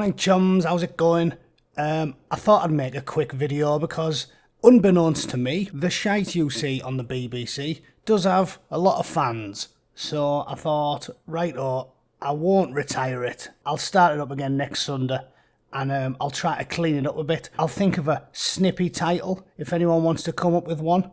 Morning chums, how's it going? I thought I'd make a quick video because, unbeknownst to me, the shite you see on the BBC does have a lot of fans. So I thought, I won't retire it. I'll start it up again next Sunday and I'll try to clean it up a bit. I'll think of a snippy title if anyone wants to come up with one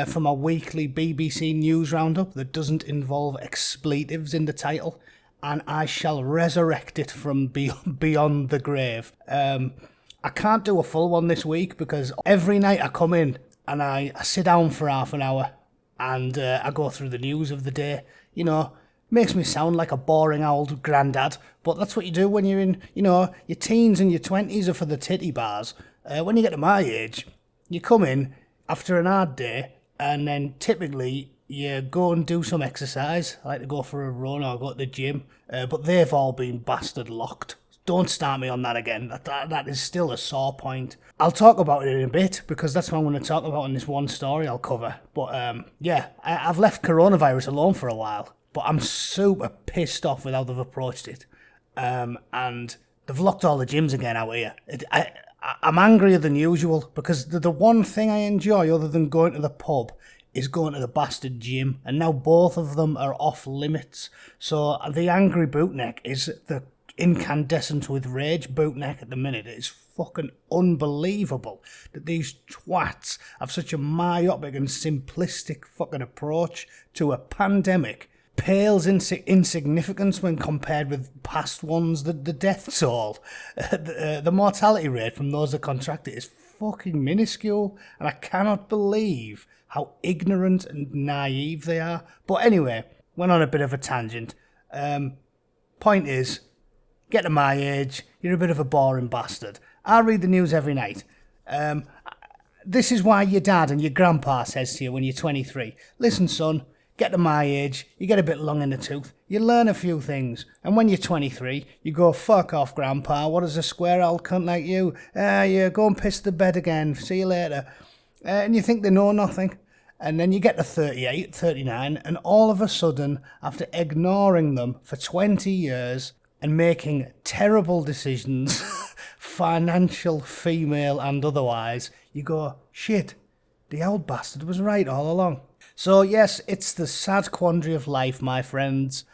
for my weekly BBC News Roundup that doesn't involve expletives in the title. And I shall resurrect it from beyond the grave. I can't do a full one this week because every night I come in and I sit down for half an hour and I go through the news of the day. You know, makes me sound like a boring old granddad, but that's what you do when you're in, your teens and your 20s are for the titty bars. When you get to my age, you come in after an hard day and then typically you go and do some exercise. I like to go for a run or go to the gym, but they've all been bastard locked. Don't start me on that again. That is still a sore point. I'll talk about it in a bit because that's what I'm going to talk about in this one story I'll cover. But I've left coronavirus alone for a while, but I'm super pissed off with how they've approached it. And they've locked all the gyms again out here. I'm angrier than usual because the one thing I enjoy other than going to the pub is going to the bastard gym, and now both of them are off limits. So the angry Bootneck is the incandescent with rage Bootneck at the minute. It is fucking unbelievable that these twats have such a myopic and simplistic fucking approach to a pandemic. Pales in insignificance when compared with past ones. The death toll, the mortality rate from those that contract it is fucking minuscule, and I cannot believe how ignorant and naive they are. But anyway, went on a bit of a tangent. Point is, get to my age, you're a bit of a boring bastard. I read the news every night. This is why your dad and your grandpa says to you when you're 23, listen son, get to my age, you get a bit long in the tooth, you learn a few things, and when you're 23, you go, fuck off grandpa, what is a square old cunt like you? You go and piss the bed again, see you later. And you think they know nothing. And then you get to 38, 39, and all of a sudden, after ignoring them for 20 years and making terrible decisions, financial, female and otherwise, you go, shit, the old bastard was right all along. So yes, it's the sad quandary of life, my friends.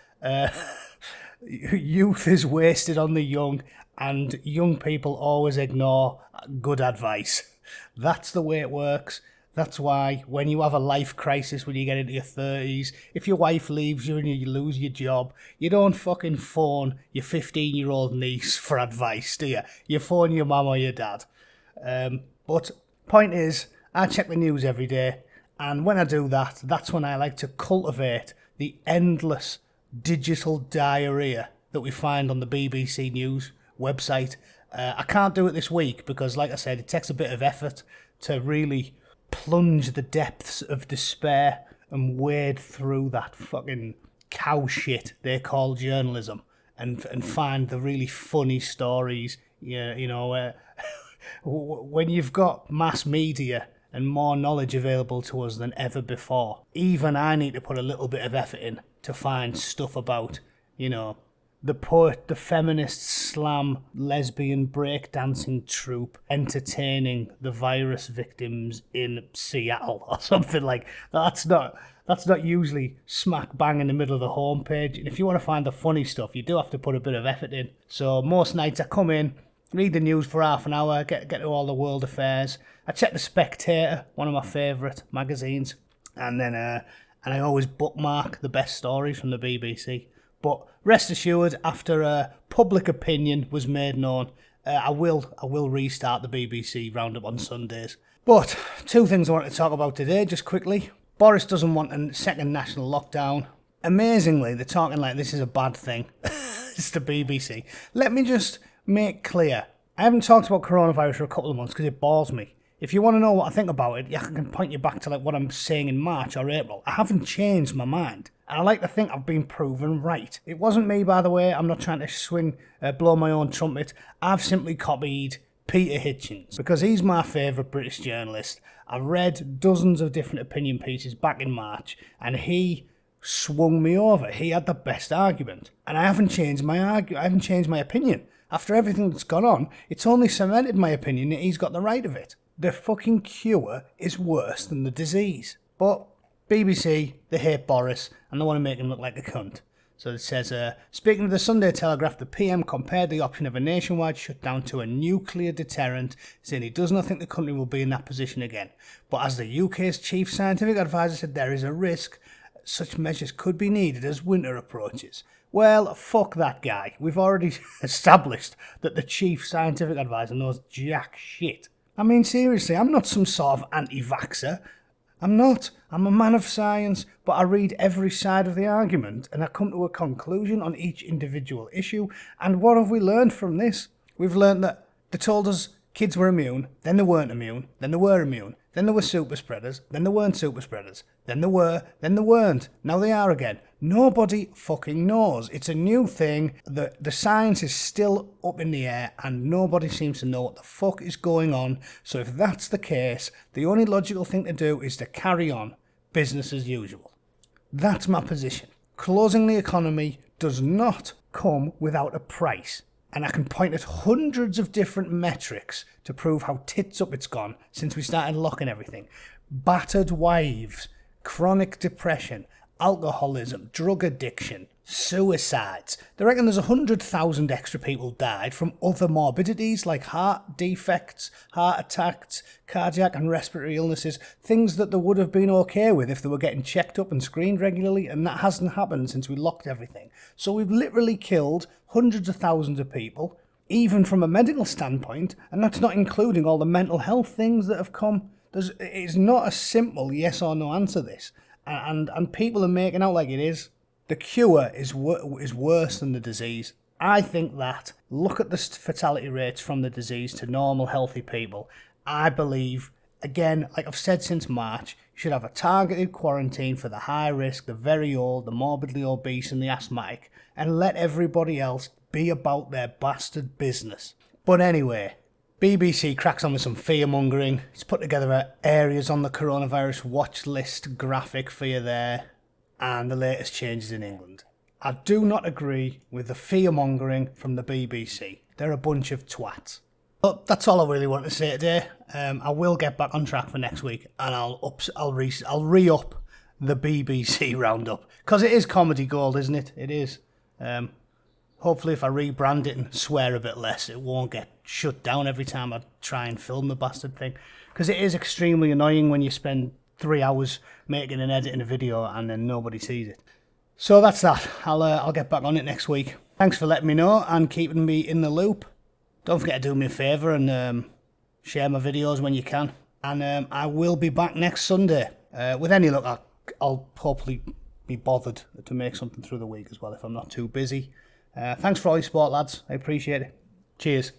Youth is wasted on the young, and young people always ignore good advice. That's the way it works. That's why when you have a life crisis when you get into your 30s, if your wife leaves you and you lose your job, you don't fucking phone your 15-year-old niece for advice, do you? You phone your mum or your dad. But point is, I check the news every day, and when I do that, that's when I like to cultivate the endless digital diarrhea that we find on the BBC News website. I can't do it this week because, like I said, it takes a bit of effort to really plunge the depths of despair and wade through that fucking cow shit they call journalism and find the really funny stories. When you've got mass media and more knowledge available to us than ever before, even I need to put a little bit of effort in to find stuff about, the poet, the feminist slam lesbian breakdancing troupe entertaining the virus victims in Seattle or something like that. That's not usually smack bang in the middle of the homepage. And if you want to find the funny stuff, you do have to put a bit of effort in. So most nights I come in, read the news for half an hour, get to all the world affairs. I check the Spectator, one of my favourite magazines, and then and I always bookmark the best stories from the BBC. But rest assured, after public opinion was made known, I will restart the BBC Roundup on Sundays. But two things I want to talk about today, just quickly. Boris doesn't want a second national lockdown. Amazingly, they're talking like this is a bad thing. It's the BBC. Let me just make clear, I haven't talked about coronavirus for a couple of months because it bores me. If you want to know what I think about it, I can point you back to what I'm saying in March or April. I haven't changed my mind. And I like to think I've been proven right. It wasn't me, by the way. I'm not trying to blow my own trumpet. I've simply copied Peter Hitchens because he's my favourite British journalist. I read dozens of different opinion pieces back in March, and he swung me over. He had the best argument. And I haven't changed my opinion. After everything that's gone on, it's only cemented my opinion that he's got the right of it. The fucking cure is worse than the disease. But BBC, they hate Boris, and they want to make him look like a cunt. So it says, speaking of the Sunday Telegraph, the PM compared the option of a nationwide shutdown to a nuclear deterrent, saying he does not think the country will be in that position again. But as the UK's chief scientific advisor said, there is a risk such measures could be needed as winter approaches. Well, fuck that guy. We've already established that the chief scientific advisor knows jack shit. I mean, seriously, I'm not some sort of anti-vaxxer. I'm not. I'm a man of science, but I read every side of the argument and I come to a conclusion on each individual issue. And what have we learned from this? We've learned that they told us kids were immune, then they weren't immune, then they were immune, then they were super spreaders, then they weren't super spreaders, then they were, then they weren't, now they are again. Nobody fucking knows. It's a new thing. The science is still up in the air and nobody seems to know what the fuck is going on. So if that's the case, the only logical thing to do is to carry on business as usual. That's my position. Closing the economy does not come without a price. And I can point at hundreds of different metrics to prove how tits up it's gone since we started locking everything. Battered wives, chronic depression, alcoholism, drug addiction, suicides. They reckon there's 100,000 extra people died from other morbidities like heart defects, heart attacks, cardiac and respiratory illnesses, things that they would have been okay with if they were getting checked up and screened regularly, and that hasn't happened since we locked everything. So we've literally killed hundreds of thousands of people, even from a medical standpoint, and that's not including all the mental health things that have come. It's not a simple yes or no answer, this. And people are making out like it is. The cure is worse than the disease. I think that. Look at the fatality rates from the disease to normal, healthy people. I believe, again, like I've said since March, you should have a targeted quarantine for the high risk, the very old, the morbidly obese and the asthmatic, and let everybody else be about their bastard business. But anyway, BBC cracks on with some fear-mongering. It's put together areas on the coronavirus watch list graphic for you there, and the latest changes in England. I do not agree with the fear-mongering from the BBC. They're a bunch of twats. But that's all I really want to say today. I will get back on track for next week, and I'll re-up the BBC roundup, because it is comedy gold, isn't it? It is. Hopefully if I rebrand it and swear a bit less, it won't get shut down every time I try and film the bastard thing. Because it is extremely annoying when you spend 3 hours making and editing a video and then nobody sees it. So that's that. I'll get back on it next week. Thanks for letting me know and keeping me in the loop. Don't forget to do me a favour and share my videos when you can. And I will be back next Sunday. With any luck, I'll hopefully be bothered to make something through the week as well if I'm not too busy. Thanks for all your support, lads. I appreciate it. Cheers.